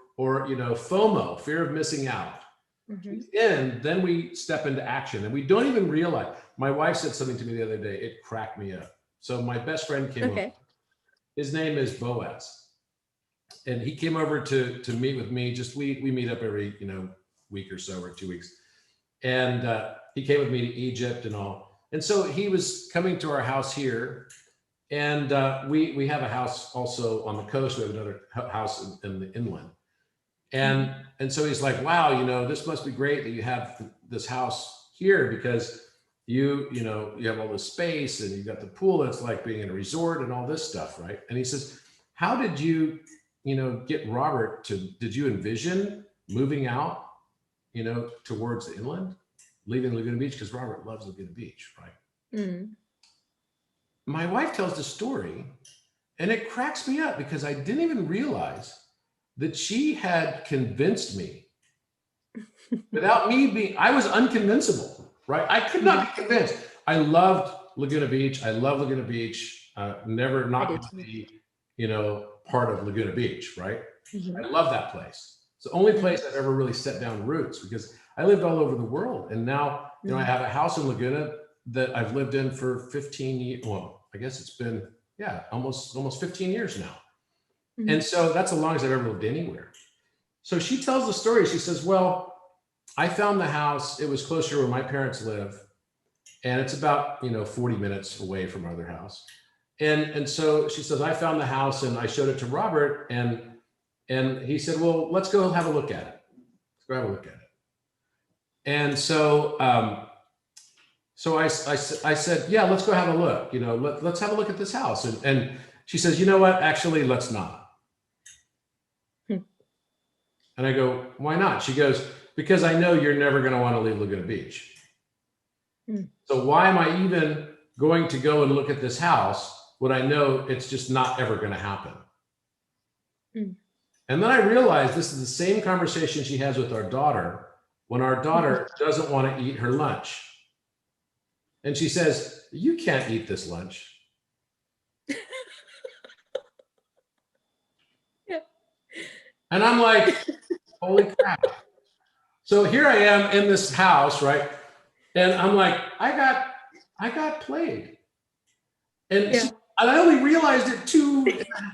you know, FOMO, fear of missing out, then we step into action, and we don't even realize. My wife said something to me the other day. It cracked me up. So my best friend came over. His name is Boaz, and he came over to meet with me. Just we meet up every, you know, week or so, or 2 weeks, and he came with me to Egypt and all. And so he was coming to our house here, and we have a house also on the coast. We have another house in the inland. And so he's like, wow, you know, this must be great that you have this house here, because you know, you have all this space and you got the pool. And it's like being in a resort and all this stuff, right? And he says, how did you, you know, get Robert to, did you envision moving out, you know, towards the inland, leaving Laguna Beach? Because Robert loves Laguna Beach, right? My wife tells the story, and it cracks me up, because I didn't even realize that she had convinced me without me being, I was unconvincible, right? I could not be convinced. I loved Laguna Beach. I love Laguna Beach. Never not going to be, you know, part of Laguna Beach, right? I love that place. It's the only place I've ever really set down roots, because I lived all over the world. And now, you know, I have a house in Laguna that I've lived in for 15 years. Well, I guess it's been, almost 15 years now. And so that's the longest I've ever lived anywhere. So she tells the story. She says, well, I found the house. It was closer to where my parents live. And it's about, you know, 40 minutes away from our other house. And so she says, I found the house and I showed it to Robert. And he said, well, let's go have a look at it. Let's go have a look at it. And so, I said, yeah, let's go have a look. You know, let's have a look at this house. And she says, you know what? Actually, let's not. And I go, why not? She goes, because I know you're never going to want to leave Laguna Beach. So why am I even going to go and look at this house when I know it's just not ever going to happen? And then I realized this is the same conversation she has with our daughter when our daughter doesn't want to eat her lunch. And she says, you can't eat this lunch. And I'm like, holy crap. So here I am in this house, right? And I'm like, I got played. And I only realized it two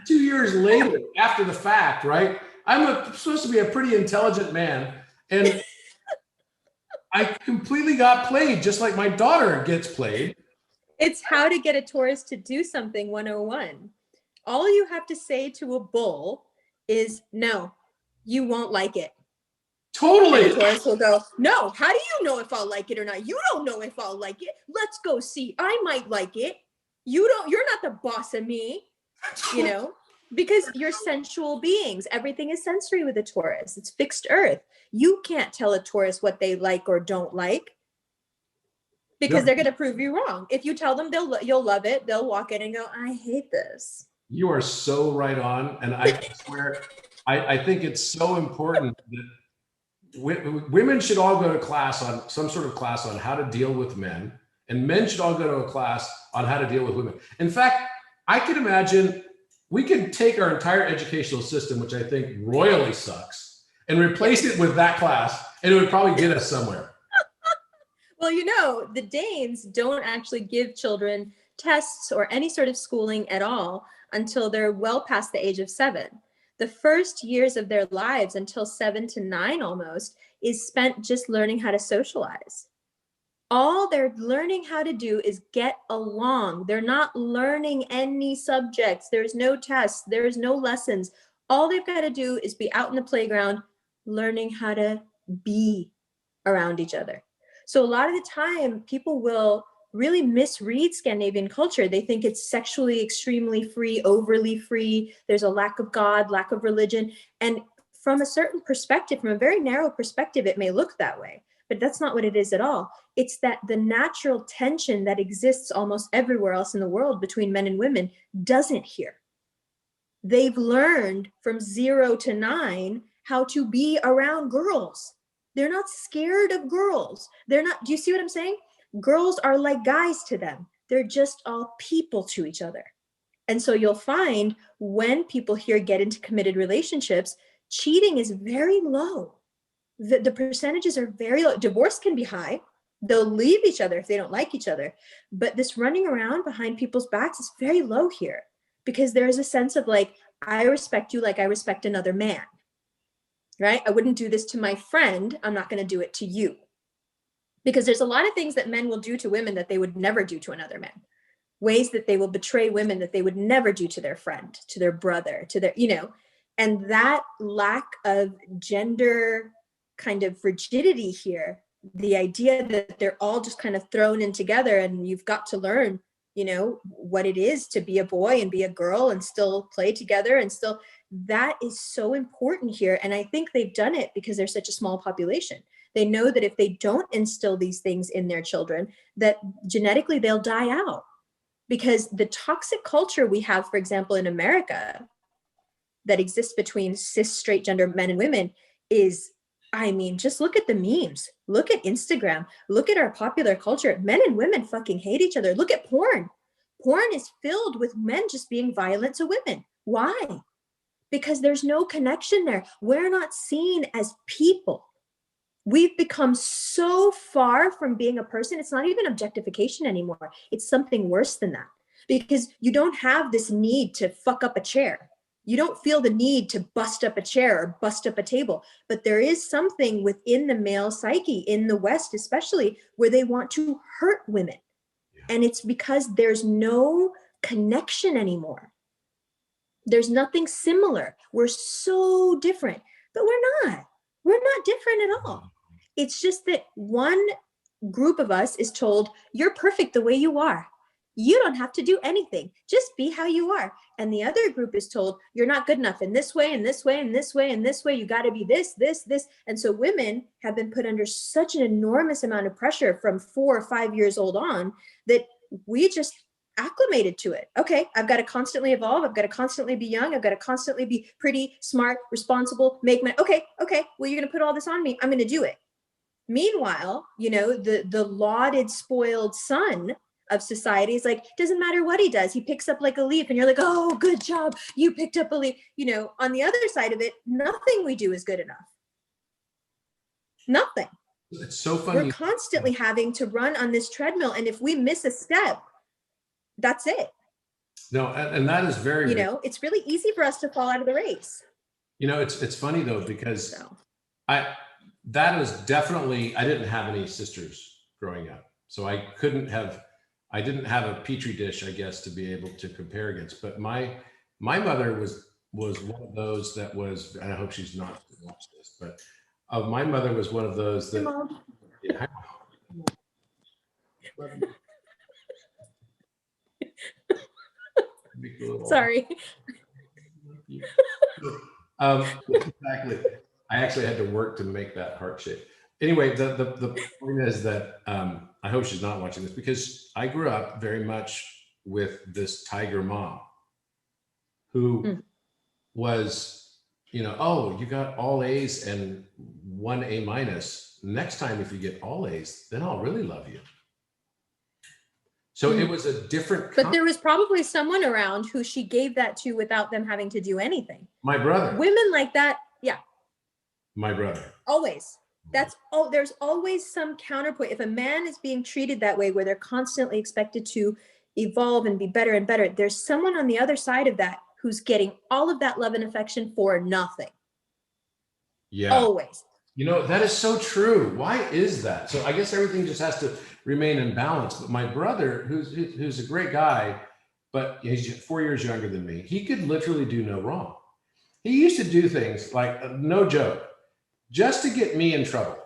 years later, after the fact, right? I'm supposed to be a pretty intelligent man. And I completely got played, just like my daughter gets played. It's how to get a Taurus to do something 101. All you have to say to a bull is, no, you won't like it. Totally. And Taurus will go, no, how do you know if I'll like it or not? You don't know if I'll like it. Let's go see. I might like it. You're not the boss of me, you know, because you're sensual beings. Everything is sensory with a Taurus. It's fixed earth. You can't tell a Taurus what they like or don't like, because they're going to prove you wrong. If you tell them you'll love it, they'll walk in and go, I hate this. You are so right on. And I swear, I think it's so important that women should all go to class on some sort of class on how to deal with men, and men should all go to a class on how to deal with women. In fact, I could imagine we could take our entire educational system, which I think royally sucks, and replace it with that class, and it would probably get us somewhere. Well, you know, the Danes don't actually give children tests or any sort of schooling at all until they're well past the age of 7. The first years of their lives, until 7 to 9 almost, is spent just learning how to socialize. All they're learning how to do is get along. They're not learning any subjects. There's no tests. There's no lessons. All they've got to do is be out in the playground, learning how to be around each other. So a lot of the time, people will really misread Scandinavian culture. They think it's sexually extremely free, overly free. There's a lack of God, lack of religion. And from a certain perspective, from a very narrow perspective, it may look that way, but that's not what it is at all. It's that the natural tension that exists almost everywhere else in the world between men and women doesn't here. They've learned from 0 to 9 how to be around girls. They're not scared of girls. They're not, do you see what I'm saying? Girls are like guys to them. They're just all people to each other. And so you'll find when people here get into committed relationships, cheating is very low. The percentages are very low. Divorce can be high. They'll leave each other if they don't like each other. But this running around behind people's backs is very low here, because there is a sense of like, I respect you like I respect another man, right? I wouldn't do this to my friend. I'm not going to do it to you. Because there's a lot of things that men will do to women that they would never do to another man. Ways that they will betray women that they would never do to their friend, to their brother, to their, you know, and that lack of gender kind of rigidity here, the idea that they're all just kind of thrown in together and you've got to learn, you know, what it is to be a boy and be a girl and still play together and still, that is so important here. And I think they've done it because they're such a small population. They know that if they don't instill these things in their children, that genetically they'll die out. Because the toxic culture we have, for example, in America, that exists between cis straight gender men and women is, I mean, just look at the memes, look at Instagram, look at our popular culture. Men and women fucking hate each other. Look at porn. Porn is filled with men just being violent to women. Why? Because there's no connection there. We're not seen as people. We've become so far from being a person. It's not even objectification anymore. It's something worse than that, because you don't have this need to fuck up a chair. You don't feel the need to bust up a chair or bust up a table, but there is something within the male psyche in the West, especially, where they want to hurt women. And it's because there's no connection anymore. There's nothing similar. We're so different, but we're not. We're not different at all. It's just that one group of us is told, you're perfect the way you are. You don't have to do anything. Just be how you are. And the other group is told, you're not good enough in this way, and this way, and this way, and this way. You got to be this, this, this. And so women have been put under such an enormous amount of pressure from 4 or 5 years old on, that we just acclimated to it. Okay, I've got to constantly evolve. I've got to constantly be young. I've got to constantly be pretty, smart, responsible, make money. Okay, well, you're going to put all this on me. I'm going to do it. Meanwhile, you know, the lauded, spoiled son of society is like, doesn't matter what he does. He picks up like a leaf and you're like, oh, good job. You picked up a leaf. You know, on the other side of it, nothing we do is good enough. Nothing. It's so funny. We're constantly having to run on this treadmill. And if we miss a step, that's it. No, and that is very, you know, it's really easy for us to fall out of the race. You know, it's funny though, because that is definitely, I didn't have any sisters growing up. So I didn't have a petri dish, I guess, to be able to compare against. But my mother was one of those that was, and I hope she's not to watch this, but my mother was one of those that, yeah, sorry. Exactly. I actually had to work to make that heart shape. Anyway, the point is that I hope she's not watching this, because I grew up very much with this tiger mom who was, you know, oh, you got all A's and 1 A-. Next time, if you get all A's, then I'll really love you. So it was a different. But there was probably someone around who she gave that to without them having to do anything. My brother. Women like that, yeah. My brother. Always. There's always some counterpoint. If a man is being treated that way, where they're constantly expected to, evolve and be better and better, there's someone on the other side of that who's getting all of that love and affection for nothing. Yeah. Always. You know, that is so true. Why is that? So I guess everything just has to remain in balance. But my brother, who's a great guy, but he's 4 years younger than me, he could literally do no wrong. He used to do things like, no joke, just to get me in trouble.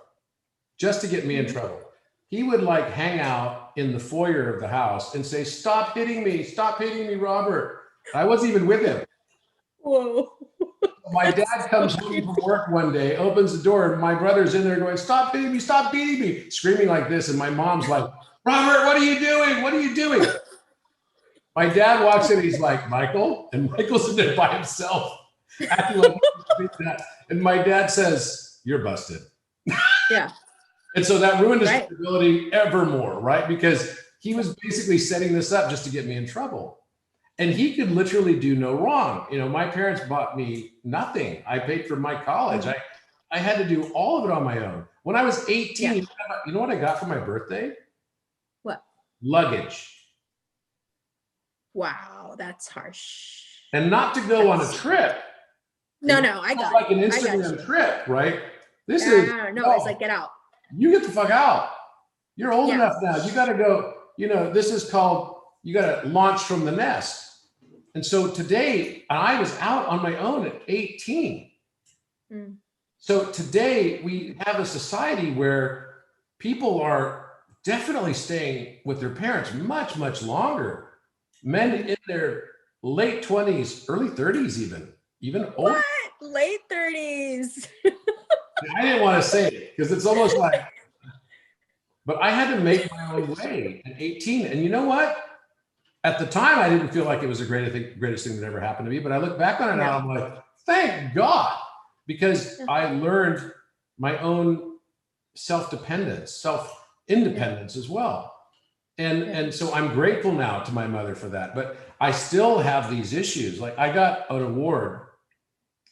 Just to get me in trouble. He would like hang out in the foyer of the house and say, stop hitting me, Robert. I wasn't even with him. Whoa. My dad comes home from work one day, opens the door, and my brother's in there going, stop hitting me, stop beating me, screaming like this. And my mom's like, Robert, what are you doing? What are you doing? My dad walks in, he's like, Michael? And Michael's in there by himself, acting like that. And my dad says, you're busted. Yeah. And so that ruined his credibility evermore, right? Because he was basically setting this up just to get me in trouble. And he could literally do no wrong. You know, my parents bought me nothing. I paid for my college. I had to do all of it on my own. When I was 18, you know what I got for my birthday? What? Luggage. Wow, that's harsh. And not to go on a trip. No, I got like an Instagram trip, right? This is no, it's like, get out. You get the fuck out. You're old enough now. You got to go, you know, this is called, you got to launch from the nest. And so today, I was out on my own at 18. So today we have a society where people are definitely staying with their parents much, much longer. Men in their late 20s, early 30s even older. What? Late 30s. I didn't want to say it because it's almost like, but I had to make my own way at 18. And you know what? At the time, I didn't feel like it was the greatest thing that ever happened to me. But I look back on it now, I'm like, thank God, because I learned my own self-dependence, self-independence as well. And so I'm grateful now to my mother for that. But I still have these issues. Like I got an award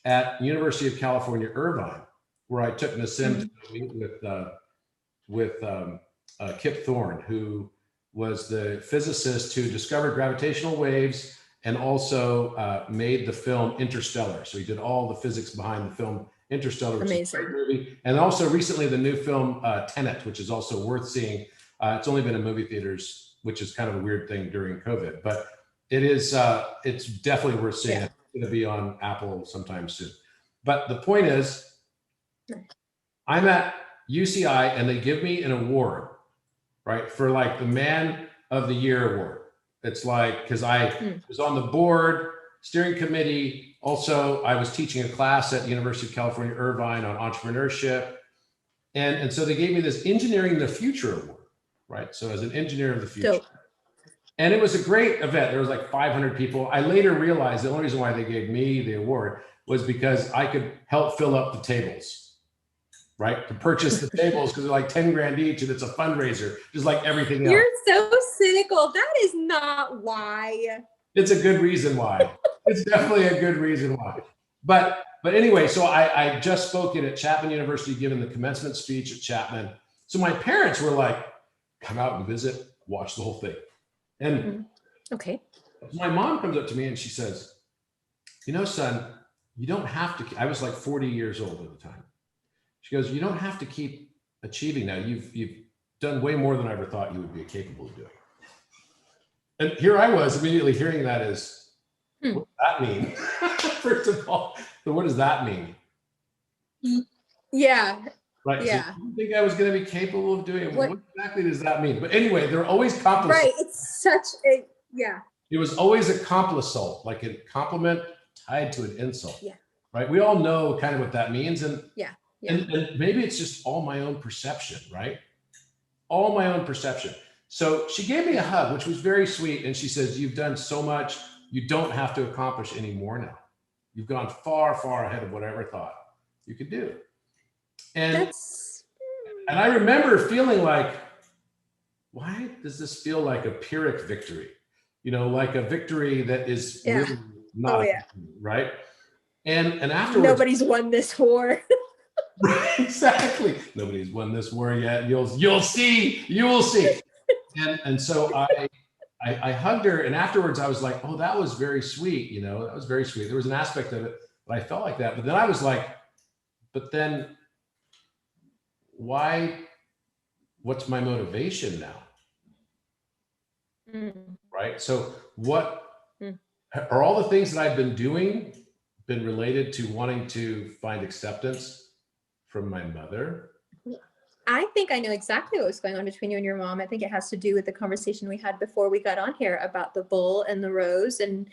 at University of California, Irvine, where I took Nassim to meet with Kip Thorne, who was the physicist who discovered gravitational waves and also made the film Interstellar. So he did all the physics behind the film Interstellar, which is a great movie. And also recently the new film Tenet, which is also worth seeing. It's only been in movie theaters, which is kind of a weird thing during COVID, but it is, it's definitely worth seeing. It's going to be on Apple sometime soon. But the point is, I'm at UCI and they give me an award, right? For like the Man of the Year award. It's like, because I was on the board, steering committee. Also, I was teaching a class at the University of California, Irvine on entrepreneurship. And so they gave me this Engineering the Future award, right? So as an engineer of the future. Dope. And it was a great event. There was like 500 people. I later realized the only reason why they gave me the award was because I could help fill up the tables, right? To purchase the tables because they're like 10 grand each and it's a fundraiser, just like everything else. You're so cynical. That is not why. It's a good reason why. It's definitely a good reason why. But anyway, so I just spoke at Chapman University, given the commencement speech at Chapman. So my parents were like, come out and visit, watch the whole thing. And my mom comes up to me and she says, you know, son, you don't have to, I was like 40 years old at the time. She goes, you don't have to keep achieving now. You've done way more than I ever thought you would be capable of doing. And here I was immediately hearing that as, what does that mean? First of all, so what does that mean? Yeah. Right. Yeah. So you think I was going to be capable of doing it? What exactly does that mean? But anyway, they're always compliments. Right. It's such a, It was always a compliment, like a compliment tied to an insult. Yeah. Right. We all know kind of what that means. And and maybe it's just all my own perception, right? All my own perception. So she gave me a hug, which was very sweet. And she says, you've done so much. You don't have to accomplish any more now. You've gone far, far ahead of what I ever thought you could do. And I remember feeling like, why does this feel like a Pyrrhic victory? You know, like a victory that is really not, right? And afterwards, nobody's won this war. Right, exactly. Nobody's won this war yet. You will see. And so I hugged her, and afterwards I was like, oh, that was very sweet. You know, that was very sweet. There was an aspect of it, but I felt like that. But then I was like, but then why, what's my motivation now? Right? So what are all the things that I've been doing been related to wanting to find acceptance from my mother? I think I know exactly what was going on between you and your mom. I think it has to do with the conversation we had before we got on here about the bull and the rose and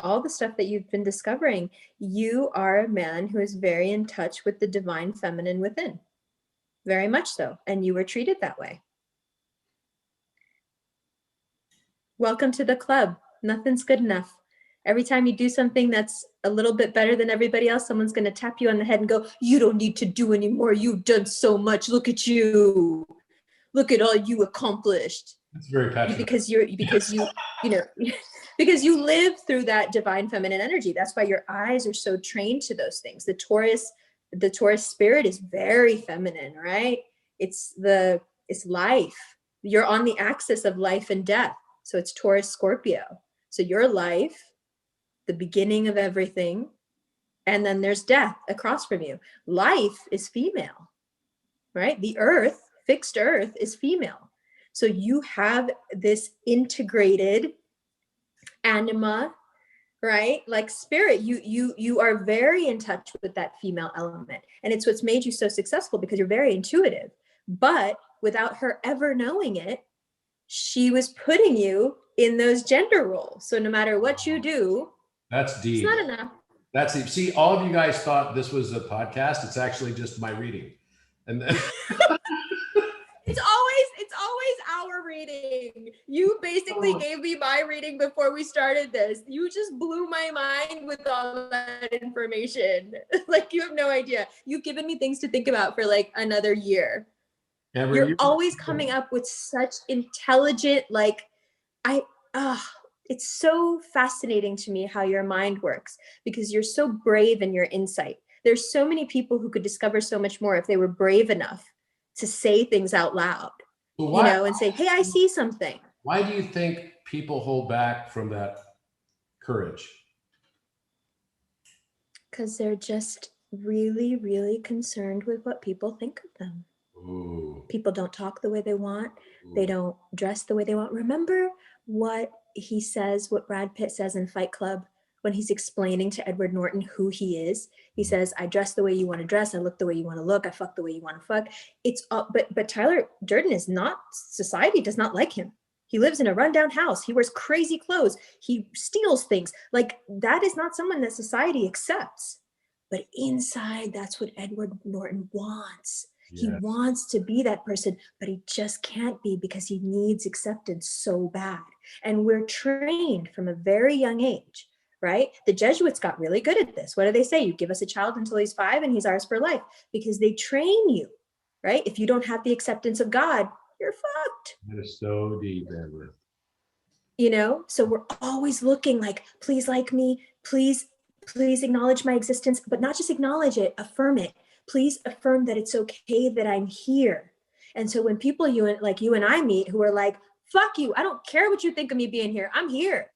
all the stuff that you've been discovering. You are a man who is very in touch with the divine feminine within, very much so, and you were treated that way. Welcome to the club. Nothing's good enough. Every time you do something that's a little bit better than everybody else, someone's going to tap you on the head and go, you don't need to do anymore. You've done so much. Look at you. Look at all you accomplished. That's very passionate. Because because you live through that divine feminine energy. That's why your eyes are so trained to those things. The Taurus spirit is very feminine, right? It's life. You're on the axis of life and death. So it's Taurus Scorpio. So your life, the beginning of everything, and then there's death across from you. Life is female, right? The earth, fixed earth, is female. So you have this integrated anima, right? Like spirit, you are very in touch with that female element. And it's what's made you so successful, because you're very intuitive. But without her ever knowing it, she was putting you in those gender roles. So no matter what you do, that's deep. It's not enough. That's deep. See, all of you guys thought this was a podcast. It's actually just my reading. And then it's always our reading. You basically gave me my reading before we started this. You just blew my mind with all that information. Like, you have no idea. You've given me things to think about for like another year. You're always coming up with such intelligent, like, it's so fascinating to me how your mind works, because you're so brave in your insight. There's so many people who could discover so much more if they were brave enough to say things out loud, and say, hey, I see something. Why do you think people hold back from that courage? Because they're just really, really concerned with what people think of them. Ooh. People don't talk the way they want. Ooh. They don't dress the way they want. Remember what he says, what Brad Pitt says in Fight Club, when he's explaining to Edward Norton who he is. He says, I dress the way you want to dress. I look the way you want to look. I fuck the way you want to fuck. It's but Tyler Durden is not, society does not like him. He lives in a rundown house. He wears crazy clothes. He steals things. Like, that is not someone that society accepts. But inside, that's what Edward Norton wants. Yes. He wants to be that person, but he just can't be, because he needs acceptance so bad. And we're trained from a very young age, right? The Jesuits got really good at this. What do they say? You give us a child until he's 5 and he's ours for life, because they train you, right? If you don't have the acceptance of God, you're fucked. That is so deep, Edward. So we're always looking like, please like me, please acknowledge my existence, but not just acknowledge it, affirm it. Please affirm that it's okay that I'm here. And so when people you and I meet who are like, fuck you, I don't care what you think of me being here, I'm here.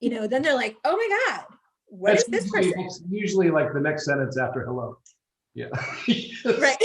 Then they're like, oh my God, what is this person? It's usually like the next sentence after hello. Yeah. Right.